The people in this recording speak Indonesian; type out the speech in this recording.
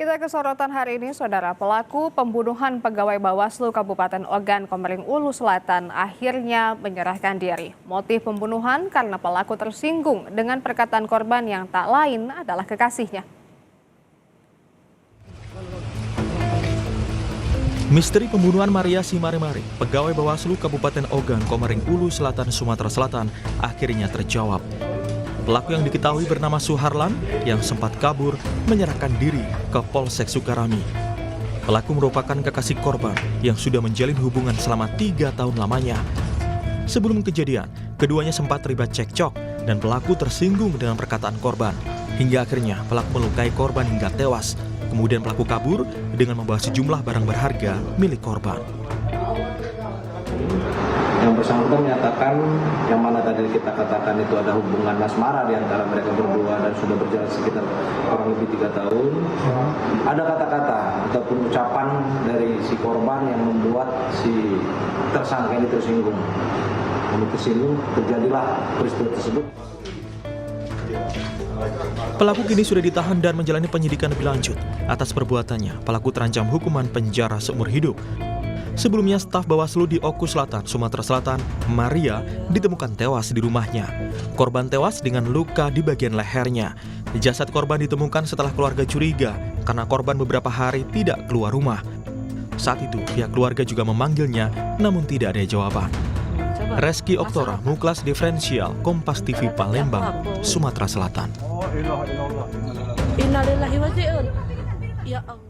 Kita ke sorotan hari ini, Saudara. Pelaku pembunuhan pegawai Bawaslu Kabupaten Ogan, Komering Ulu Selatan akhirnya menyerahkan diri. Motif pembunuhan karena pelaku tersinggung dengan perkataan korban yang tak lain adalah kekasihnya. Misteri pembunuhan Maria Simaremare, pegawai Bawaslu Kabupaten Ogan, Komering Ulu Selatan, Sumatera Selatan, akhirnya terjawab. Pelaku yang diketahui bernama Suharlan yang sempat kabur menyerahkan diri ke Polsek Sukarami. Pelaku merupakan kekasih korban yang sudah menjalin hubungan selama 3 tahun lamanya. Sebelum kejadian, keduanya sempat terlibat cekcok dan pelaku tersinggung dengan perkataan korban. Hingga akhirnya pelaku melukai korban hingga tewas. Kemudian pelaku kabur dengan membawa sejumlah barang berharga milik korban. Yang bersangkutan menyatakan yang mana tadi kita katakan itu ada hubungan asmara di antara mereka berdua dan sudah berjalan sekitar kurang lebih 3 tahun. Ada kata-kata ataupun ucapan dari si korban yang membuat si tersangka ini tersinggung. Lalu tersinggung, terjadilah peristiwa tersebut. Pelaku kini sudah ditahan dan menjalani penyidikan lebih lanjut. Atas perbuatannya, pelaku terancam hukuman penjara seumur hidup. Sebelumnya, staf Bawaslu di Oku Selatan, Sumatera Selatan, Maria, ditemukan tewas di rumahnya. Korban tewas dengan luka di bagian lehernya. Jasad korban ditemukan setelah keluarga curiga karena korban beberapa hari tidak keluar rumah. Saat itu, pihak keluarga juga memanggilnya, namun tidak ada jawaban. Reski Oktora, Muklas Diferensial, Kompas TV Palembang, Sumatera Selatan. Innalillahi wa inna ilaihi raji'un. Ya Allah.